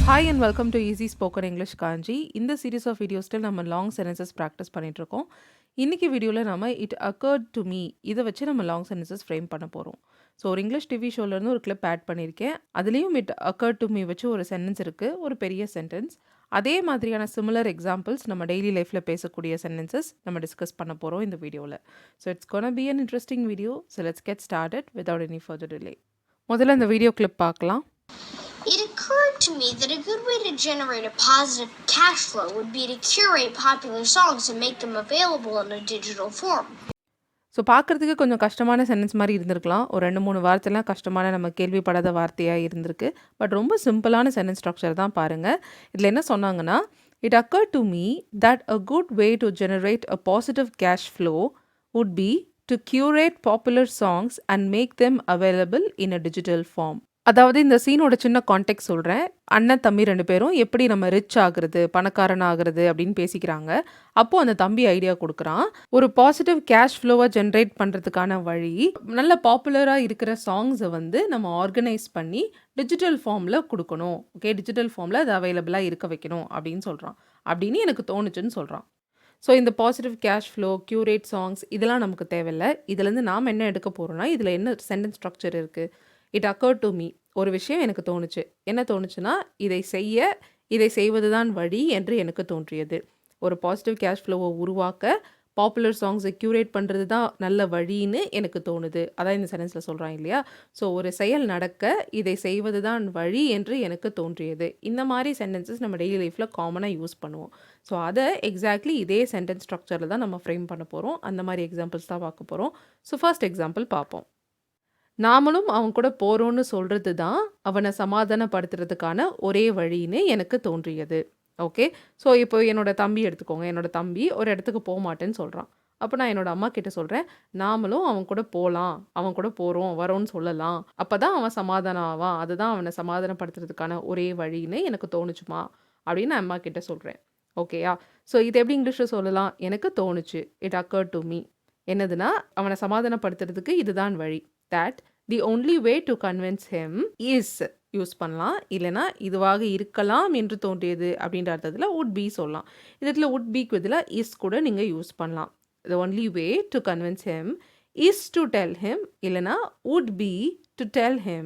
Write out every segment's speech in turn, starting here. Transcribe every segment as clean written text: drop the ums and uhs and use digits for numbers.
Hi and welcome to Easy Spoken English Kanchi. இந்த series of வீடியோஸில் நம்ம long sentences practice பண்ணிகிட்ருக்கோம். இன்றைக்கி வீடியோவில் நம்ம இட் அக்கர்ட் டு மீ இதை வச்சு நம்ம லாங் சென்டென்சஸ் ஃப்ரேம் பண்ண போகிறோம். ஸோ ஒரு இங்கிலீஷ் டிவி ஷோலேருந்து ஒரு கிளிப் ஆட் பண்ணியிருக்கேன். அதுலேயும் இட் அக்கர்ட் டு மீ வச்சு ஒரு சென்டென்ஸ் இருக்குது, ஒரு பெரிய சென்டென்ஸ். அதே மாதிரியான சிமிலர் எக்ஸாம்பிள்ஸ் நம்ம டெய்லி லைஃப்பில் பேசக்கூடிய சென்டென்சஸ் நம்ம டிஸ்கஸ் பண்ண போகிறோம் இந்த வீடியோவில். So it's gonna be an interesting video. So let's get started without any further delay. முதல்ல இந்த வீடியோ கிளிப் பார்க்கலாம். It occurred to me that a good way to generate a positive cash flow would be to curate popular songs and make them available in a digital form. So பார்க்குறதுக்கு கொஞ்சம் கஷ்டமான sentence மாதிரி இருந்திருக்கலாம். ஒரு 2-3 வார்த்தைலாம் கஷ்டமான நம்ம கேள்விப்படாத வார்த்தையாக இருந்திருக்கு. பட் ரொம்ப சிம்பிளான சென்டென்ஸ் ஸ்ட்ரக்சர் தான் பாருங்கள். இதில் என்ன சொன்னாங்கன்னா, it occurred to me that a good way to generate a positive cash flow would be to curate popular songs and make them available in a digital form. அதாவது இந்த சீனோட சின்ன கான்டெக்ட் சொல்கிறேன். அண்ணன் தம்பி 2 பேரும் எப்படி நம்ம ரிச் ஆகுறது, பணக்காரன் ஆகுறது அப்படின்னு பேசிக்கிறாங்க. அப்போது அந்த தம்பி ஐடியா கொடுக்குறான். ஒரு பாசிட்டிவ் கேஷ் ஃப்ளோவை ஜென்ரேட் பண்ணுறதுக்கான வழி, நல்ல பாப்புலராக இருக்கிற சாங்ஸை வந்து நம்ம ஆர்கனைஸ் பண்ணி டிஜிட்டல் ஃபார்மில் கொடுக்கணும். ஓகே, டிஜிட்டல் ஃபார்மில் அது அவைலபிளாக இருக்க வைக்கணும் அப்படின்னு சொல்கிறான். அப்படின்னு எனக்கு தோணுச்சுன்னு சொல்கிறான். ஸோ இந்த positive cash flow, curate songs இதெல்லாம் நமக்கு தேவையில்லை. இதுலேருந்து நாம் என்ன எடுக்க போகிறோம்னா, இதில் என்ன சென்டென்ஸ் ஸ்ட்ரக்சர் இருக்குது. இட் அக்கர்ட் டு மீ, ஒரு விஷயம் எனக்கு தோணுச்சு. என்ன தோணுச்சுன்னா, இதை செய்வது தான் வழி என்று எனக்கு தோன்றியது. ஒரு பாசிட்டிவ் கேஷ் ஃப்ளோவை உருவாக்க பாப்புலர் சாங்ஸை க்யூரேட் பண்ணுறது தான் நல்ல வழின்னு எனக்கு தோணுது. அதான் இந்த சென்டென்ஸில் சொல்கிறான் இல்லையா. ஸோ ஒரு செயல் நடக்க இதை செய்வது தான் வழி என்று எனக்கு தோன்றியது. இந்த மாதிரி சென்டென்சஸ் நம்ம டெய்லி லைஃப்பில் காமனாக யூஸ் பண்ணுவோம். ஸோ அதை எக்ஸாக்ட்லி இதே சென்டென்ஸ் ஸ்ட்ரக்சரில் தான் நம்ம ஃப்ரேம் பண்ண போகிறோம். அந்த மாதிரி எக்ஸாம்பிள்ஸ் தான் பார்க்க போகிறோம். ஸோ ஃபர்ஸ்ட் எக்ஸாம்பிள் பார்ப்போம். நாமளும் அவன் கூட போகிறோன்னு சொல்கிறது தான் அவனை சமாதானப்படுத்துறதுக்கான ஒரே வழின்னு எனக்கு தோன்றியது. ஓகே, ஸோ இப்போ என்னோடய தம்பி எடுத்துக்கோங்க. என்னோடய தம்பி ஒரு இடத்துக்கு போக மாட்டேன்னு சொல்கிறான். அப்போ நான் என்னோடய அம்மா கிட்ட சொல்கிறேன், நாமளும் அவன் கூட போகலாம், அவன் கூட போகிறோம் வரோன்னு சொல்லலாம், அப்போ தான் அவன் சமாதானம் ஆவான், அதுதான் அவனை சமாதானப்படுத்துறதுக்கான ஒரே வழின்னு எனக்கு தோணுச்சுமா அப்படின்னு நான் அம்மா கிட்ட சொல்கிறேன். ஓகேயா, ஸோ இது எப்படி இங்கிலீஷில் சொல்லலாம்? எனக்கு தோணுச்சு, இட் அக்கர்ட் டு மீ. என்னதுன்னா, அவனை சமாதானப்படுத்துறதுக்கு இதுதான் வழி. that the only way to convince him is use பண்ணலாம். இல்லைனா இதுவாக இருக்கலாம் என்று தோன்றியது அப்படின்ற அர்த்தத்தில் would be சொல்லலாம். இதில் would beக்கு பதிலாக is கூட நீங்கள் யூஸ் பண்ணலாம். the only way to convince him is to tell him, இல்லைனா would be to tell him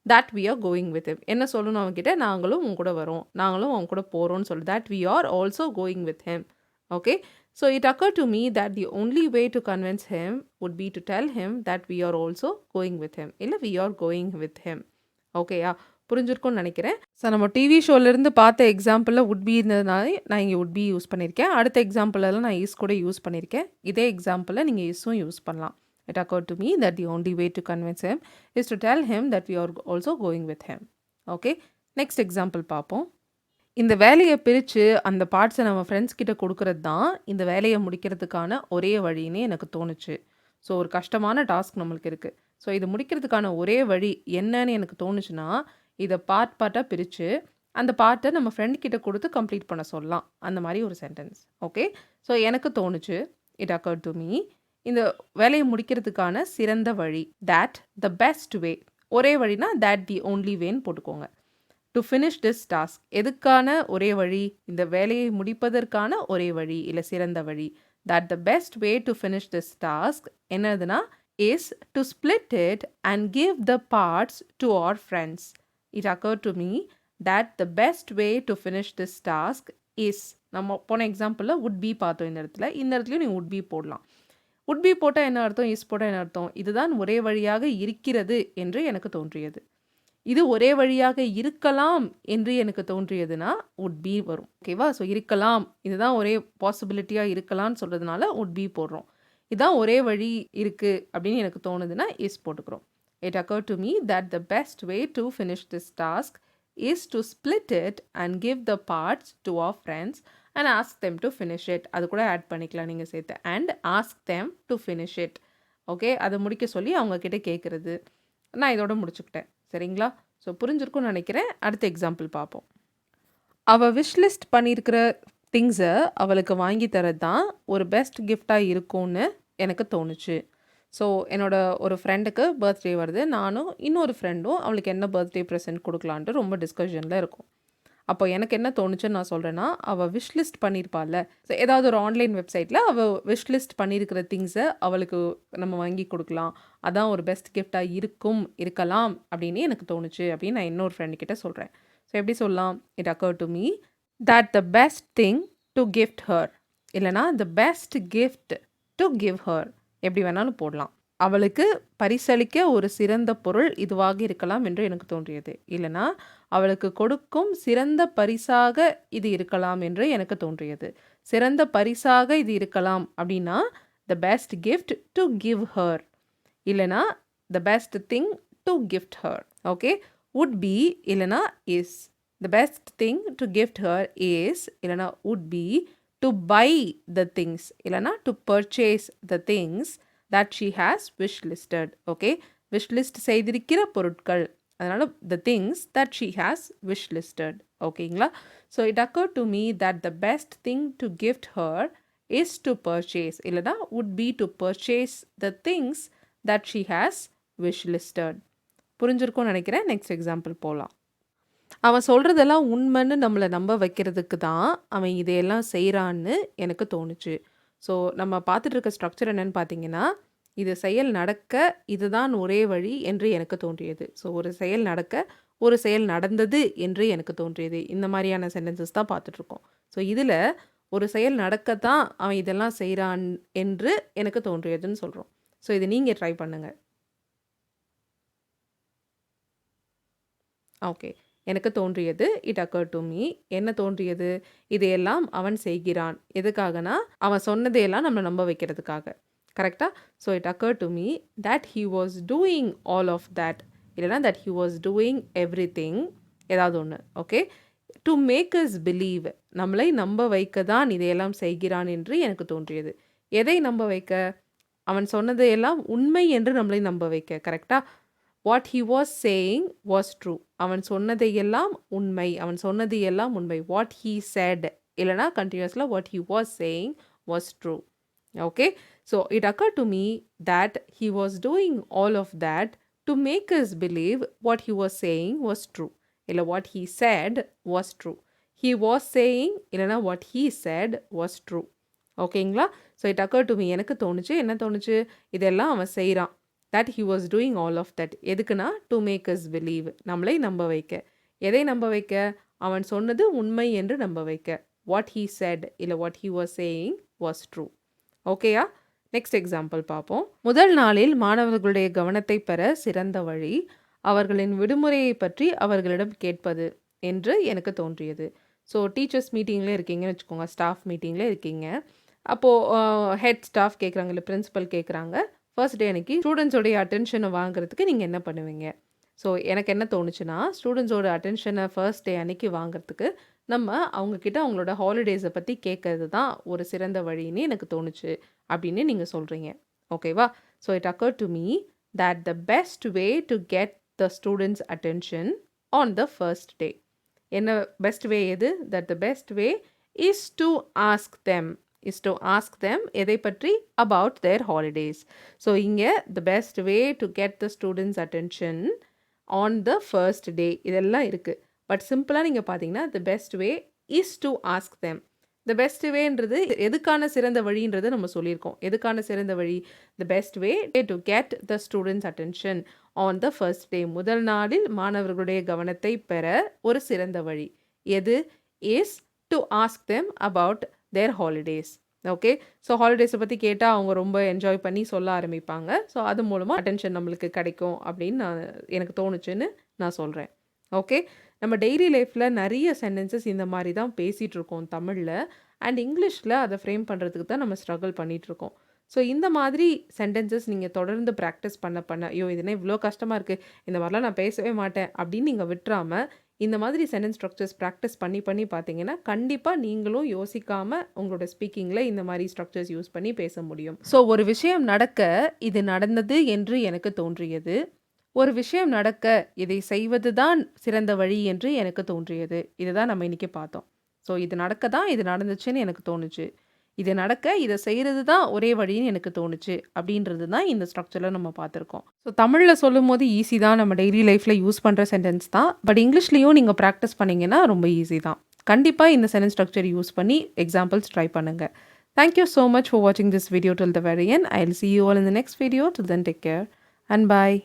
that we are going with him. என்ன சொல்லணும் அவங்ககிட்ட? நாங்களும் உங்க கூட வரோம், நாங்களும் அவங்க கூட போகிறோம்னு சொல்லு. that we are also going with him. Okay, so it occurred to me that the only way to convince him would be to tell him that we are also going with him. இல்லை we are going with him. ஓகேயா, புரிஞ்சிருக்கும்னு நினைக்கிறேன். So நம்ம TV ஷோலேருந்து பார்த்த எக்ஸாம்பிளில் would be இருந்ததுனால நான் இங்கே would be use பண்ணியிருக்கேன். அடுத்த எக்ஸாம்பிளெல்லாம் நான் is கூட யூஸ் பண்ணியிருக்கேன். இதே எக்ஸாம்பிளில் நீங்கள் isம் யூஸ் பண்ணலாம். It occurred to me that the only way to convince him is to tell him that we are also going with him. Okay, next example பார்ப்போம். இந்த வேலையை பிரித்து அந்த பார்ட்ஸை நம்ம ஃப்ரெண்ட்ஸ் கிட்ட கொடுக்கறது தான் இந்த வேலையை முடிக்கிறதுக்கான ஒரே வழின்னு எனக்கு தோணுச்சு. ஸோ ஒரு கஷ்டமான டாஸ்க் நம்மளுக்கு இருக்குது. ஸோ இது முடிக்கிறதுக்கான ஒரே வழி என்னன்னு எனக்கு தோணுச்சுன்னா, இதை பார்ட்டாக பிரித்து அந்த பார்ட்டை நம்ம ஃப்ரெண்ட் கிட்ட கொடுத்து கம்ப்ளீட் பண்ண சொல்லலாம். அந்த மாதிரி ஒரு சென்டென்ஸ். ஓகே, ஸோ எனக்கு தோணுச்சு, இட் அக்கர்ட் டு மீ, இந்த வேலையை முடிக்கிறதுக்கான சிறந்த வழி, that the best way. ஒரே வழினா that the only wayன்னு போட்டுக்கோங்க. டு ஃபினிஷ் திஸ் டாஸ்க், எதுக்கான ஒரே வழி? இந்த வேலையை முடிப்பதற்கான ஒரே வழி இல்லை சிறந்த வழி. That the best way to finish this task என்னதுன்னா is to split it and give the parts to our friends. It occur to me that the best way to finish this task is, நம்ம போன எக்ஸாம்பிளில் would be பார்த்தோம். இந்த இடத்துலையும் நீங்கள் would be போடலாம். would be போட்டால் என்ன அர்த்தம், இஸ் போட்டால் என்ன அர்த்தம்? இதுதான் ஒரே வழியாக இருக்கிறது என்று எனக்கு தோன்றியது. இது ஒரே வழியாக இருக்கலாம் என்று எனக்கு தோன்றியதுன்னா would be வரும். ஓகேவா, ஸோ இருக்கலாம், இதுதான் ஒரே பாசிபிலிட்டியாக இருக்கலாம்னு சொல்கிறதுனால would be போடுறோம். இதுதான் ஒரே வழி இருக்குது அப்படின்னு எனக்கு தோணுதுன்னா இஸ் போட்டுக்கிறோம். It occurred to me that the best way to finish this task is to split it and give the parts to our friends and ask them to finish it. அது கூட ஆட் பண்ணிக்கலாம் நீங்கள் சேர்த்து, and ask them to finish it. Okay, அதை முடிக்க சொல்லி அவங்கக்கிட்ட கேட்குறது. நான் இதோட முடிச்சுக்கிட்டேன். சரிங்களா, ஸோ புரிஞ்சிருக்கும்னு நினைக்கிறேன். அடுத்த எக்ஸாம்பிள் பார்ப்போம். அவள் விஷ்லிஸ்ட் பண்ணியிருக்கிற திங்ஸை அவளுக்கு வாங்கி தரது தான் ஒரு பெஸ்ட் கிஃப்டாக இருக்கும்னு எனக்கு தோணுச்சு. ஸோ என்னோட ஒரு ஃப்ரெண்டுக்கு பர்த்டே வருது. நானும் இன்னொரு ஃப்ரெண்டும் அவளுக்கு என்ன பர்த்டே ப்ரெசென்ட் கொடுக்கலான்ட்டு ரொம்ப டிஸ்கஷனில் இருக்கும். அப்போ எனக்கு என்ன தோணுச்சுன்னு நான் சொல்கிறேன்னா, அவள் விஷ் லிஸ்ட் பண்ணியிருப்பாள்ல. ஸோ ஏதாவது ஒரு ஆன்லைன் வெப்சைட்டில் அவள் விஷ் லிஸ்ட் பண்ணியிருக்கிற திங்ஸை அவளுக்கு நம்ம வாங்கி கொடுக்கலாம். அதான் ஒரு பெஸ்ட் கிஃப்டாக இருக்கலாம் அப்படின்னு எனக்கு தோணுச்சு அப்படின்னு நான் இன்னொரு ஃப்ரெண்டு கிட்ட சொல்கிறேன். ஸோ எப்படி சொல்லலாம்? It occur to me that the best thing to gift her, இல்லைனா the best gift to give her, எப்படி வேணாலும் போடலாம். அவளுக்கு பரிசளிக்க ஒரு சிறந்த பொருள் இதுவாக இருக்கலாம் என்று எனக்கு தோன்றியது. இல்லைனா அவளுக்கு கொடுக்கும் சிறந்த பரிசாக இது இருக்கலாம் என்று எனக்கு தோன்றியது. சிறந்த பரிசாக இது இருக்கலாம் அப்படின்னா the best gift to give her, இல்லைனா the best thing to gift her. Okay, would be இல்லைனா is. The best thing to gift her is இல்லைனா would be to buy the things, இல்லைனா to purchase the things that she has wish listed. Okay, wish list செய்திருக்கிற பொருட்கள், அதனால the things that she has wish listed. ஓகேங்களா? So it occurred to me that the best thing to gift her is to purchase, இல்லைனா would be to purchase the things that she has wish listed. புரிஞ்சிருக்கும்னு நினைக்கிறேன். Next example போகலாம். அவன் சொல்கிறதெல்லாம் உண்மைன்னு நம்மளை நம்ப வைக்கிறதுக்கு தான் அவன் இதையெல்லாம் செய்கிறான்னு எனக்கு தோணுச்சு. ஸோ நம்ம பார்த்துட்டு இருக்க ஸ்ட்ரக்சர் என்னன்னு பார்த்தீங்கன்னா, இது செயல் நடக்க இதுதான் ஒரே வழி என்று எனக்கு தோன்றியது. ஸோ ஒரு செயல் நடக்க ஒரு செயல் நடந்தது என்று எனக்கு தோன்றியது. இந்த மாதிரியான சென்டென்சஸ் தான் பார்த்துட்ருக்கோம். ஸோ இதில் ஒரு செயல் நடக்கத்தான் அவன் இதெல்லாம் செய்கிறான் என்று எனக்கு தோன்றியதுன்னு சொல்கிறோம். ஸோ இது நீங்கள் ட்ரை பண்ணுங்கள். ஓகே, எனக்கு தோன்றியது இட் அக்கர் டு மீ. என்ன தோன்றியது? இதையெல்லாம் அவன் செய்கிறான். எதுக்காகனா அவன் சொன்னதையெல்லாம் நம்ம நம்ப வைக்கிறதுக்காக. கரெக்டாக? So it occur to me that he was doing all of that, இல்லைனா that he was doing everything, ஏதாவது ஒன்று. Okay, to make us believe, நம்மளை நம்ப வைக்க தான் இதையெல்லாம் செய்கிறான் என்று எனக்கு தோன்றியது. எதை நம்ப வைக்க? அவன் சொன்னதையெல்லாம் உண்மை என்று நம்மளை நம்ப வைக்க. கரெக்டாக? What he was saying was true. அவன் சொன்னதையெல்லாம் உண்மை, அவன் சொன்னது எல்லாம் உண்மை. வாட் ஹீ செட், இல்லைனா கண்டினியூஸில் what he was saying was true. Okay, so it occur to me that he was doing all of that to make us believe what he was saying was true, இல்லை what he said was true. He was saying இல்லைனா what he said was true. ஓகேங்களா? So it occur to me, எனக்கு தோணுச்சு. என்ன தோணுச்சு? இதெல்லாம் அவன் செய்கிறான். that he was doing all of that. எதுக்குன்னா to make us believe, நம்மளை நம்ப வைக்க. எதை நம்ப வைக்க? அவன் சொன்னது உண்மை என்று நம்ப வைக்க. what he said இல்லை what he was saying was true. ஓகேயா? நெக்ஸ்ட் எக்ஸாம்பிள் பார்ப்போம். முதல் நாளில் மாணவர்களுடைய கவனத்தை பெற சிறந்த வழி அவர்களின் விடுமுறையை பற்றி அவர்களிடம் கேட்பது என்று எனக்கு தோன்றியது. ஸோ டீச்சர்ஸ் மீட்டிங்கில் இருக்கீங்கன்னு வச்சுக்கோங்க, ஸ்டாஃப் மீட்டிங்கில் இருக்கீங்க. அப்போது ஹெட் ஸ்டாஃப் கேட்குறாங்க, இல்லை பிரின்சிபல் கேட்குறாங்க, ஃபர்ஸ்ட் டே அன்றைக்கி ஸ்டூடெண்ட்ஸோடைய அட்டென்ஷனை வாங்குறதுக்கு நீங்கள் என்ன பண்ணுவீங்க? ஸோ எனக்கு என்ன தோணுச்சுன்னா, ஸ்டூடெண்ட்ஸோட அட்டென்ஷனை ஃபர்ஸ்ட் டே அன்றைக்கி வாங்குறதுக்கு நம்ம அவங்கக்கிட்ட அவங்களோட ஹாலிடேஸை பற்றி கேட்கறது தான் ஒரு சிறந்த வழின்னு எனக்கு தோணுச்சு அப்படின்னு நீங்கள் சொல்கிறீங்க. ஓகேவா? So it occur to me that the best way to get the students attention on the first day. என்ன பெஸ்ட் வே எது? That the best way is to ask them, is to ask them எதை பற்றி? about their holidays. So இங்கே the best way to get the students attention on the first day இதெல்லாம் இருக்குது. But சிம்பிளாக நீங்கள் பார்த்தீங்கன்னா the best way is to ask them. the best wayன்றது எதுக்கான சிறந்த வழின்றதை நம்ம சொல்லியிருக்கோம். எதுக்கான சிறந்த வழி? the best way to get the students attention on the first day. முதல் நாளில் மாணவர்களுடைய கவனத்தை பெற ஒரு சிறந்த வழி எது? is to ask them about their holidays. Okay, so ஹாலிடேஸை பற்றி கேட்டால் அவங்க ரொம்ப என்ஜாய் பண்ணி சொல்ல ஆரம்பிப்பாங்க. ஸோ அது மூலமாக அட்டென்ஷன் நம்மளுக்கு கிடைக்கும் அப்படின்னு எனக்கு தோணுச்சுன்னு நான் சொல்கிறேன். ஓகே, நம்ம டெய்லி லைஃப்பில் நிறைய சென்டென்சஸ் இந்த மாதிரி தான் பேசிகிட்டு இருக்கோம் தமிழில். அண்ட் இங்கிலீஷில் அதை ஃப்ரேம் பண்ணுறதுக்கு தான் நம்ம ஸ்ட்ரகிள் பண்ணிகிட்ருக்கோம். ஸோ இந்த மாதிரி சென்டென்சஸ் நீங்கள் தொடர்ந்து ப்ராக்டிஸ் பண்ண ஐயோ இதுனா இவ்வளோ கஷ்டமாக இருக்குது, இந்த மாதிரிலாம் நான் பேசவே மாட்டேன் அப்படின்னு நீங்கள் விட்டுறாமல் இந்த மாதிரி சென்டென்ஸ் ஸ்ட்ரக்சர்ஸ் ப்ராக்டிஸ் பண்ணி பார்த்தீங்கன்னா கண்டிப்பாக நீங்களும் யோசிக்காமல் உங்களோட ஸ்பீக்கிங்கில் இந்த மாதிரி ஸ்ட்ரக்சர்ஸ் யூஸ் பண்ணி பேச முடியும். ஸோ ஒரு விஷயம் நடக்க இது நடந்தது என்று எனக்கு தோன்றியது. ஒரு விஷயம் நடக்க இதை செய்வது தான் சிறந்த வழி என்று எனக்கு தோன்றியது. இதுதான் நம்ம இன்றைக்கி பார்த்தோம். ஸோ இது நடக்க தான் இது நடந்துச்சுன்னு எனக்கு தோணுச்சு. இது நடக்க இதை செய்கிறது தான் ஒரே வழின்னு எனக்கு தோணுச்சு அப்படின்றது தான் இந்த ஸ்ட்ரக்சரில் நம்ம பார்த்துருக்கோம். ஸோ தமிழில் சொல்லும் போது ஈஸி தான், நம்ம டெய்லி லைஃப்பில் யூஸ் பண்ணுற சென்டென்ஸ் தான். பட் இங்கிலீஷ்லேயும் நீங்கள் ப்ராக்டிஸ் பண்ணிங்கன்னா ரொம்ப ஈஸி தான். கண்டிப்பாக இந்த சென்டென்ஸ் ஸ்ட்ரக்சர் யூஸ் பண்ணி எக்ஸாம்பிள்ஸ் ட்ரை பண்ணுங்கள். Thank you so much for watching this video till the very end. I'll see you all in the next video. Till then, take care and bye.